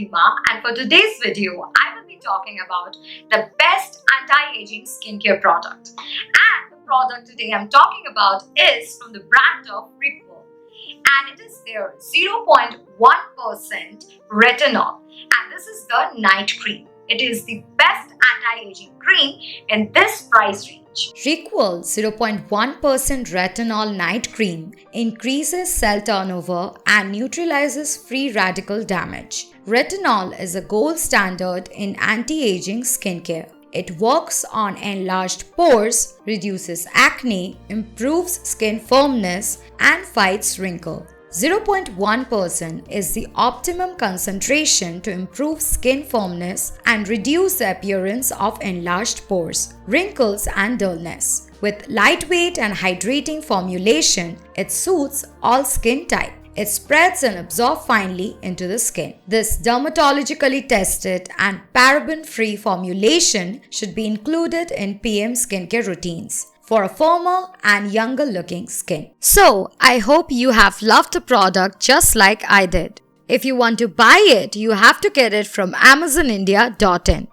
Seema, and for today's video, I will be talking about the best anti-aging skincare product. And the product today I'm talking about is from the brand of Retinol, and it is their 0.1% retinol, and this is the night cream. It is the best anti-aging cream in this price range. Retinol 0.1% retinol night cream increases cell turnover and neutralizes free radical damage. Retinol is a gold standard in anti-aging skincare. It works on enlarged pores, reduces acne, improves skin firmness, and fights wrinkle. 0.1% is the optimum concentration to improve skin firmness and reduce the appearance of enlarged pores, wrinkles, and dullness. With lightweight and hydrating formulation, it suits all skin types. It spreads and absorbs finely into the skin. This dermatologically tested and paraben-free formulation should be included in PM skincare routines for a firmer and younger looking skin. So, I hope you have loved the product just like I did. If you want to buy it, you have to get it from amazonindia.in.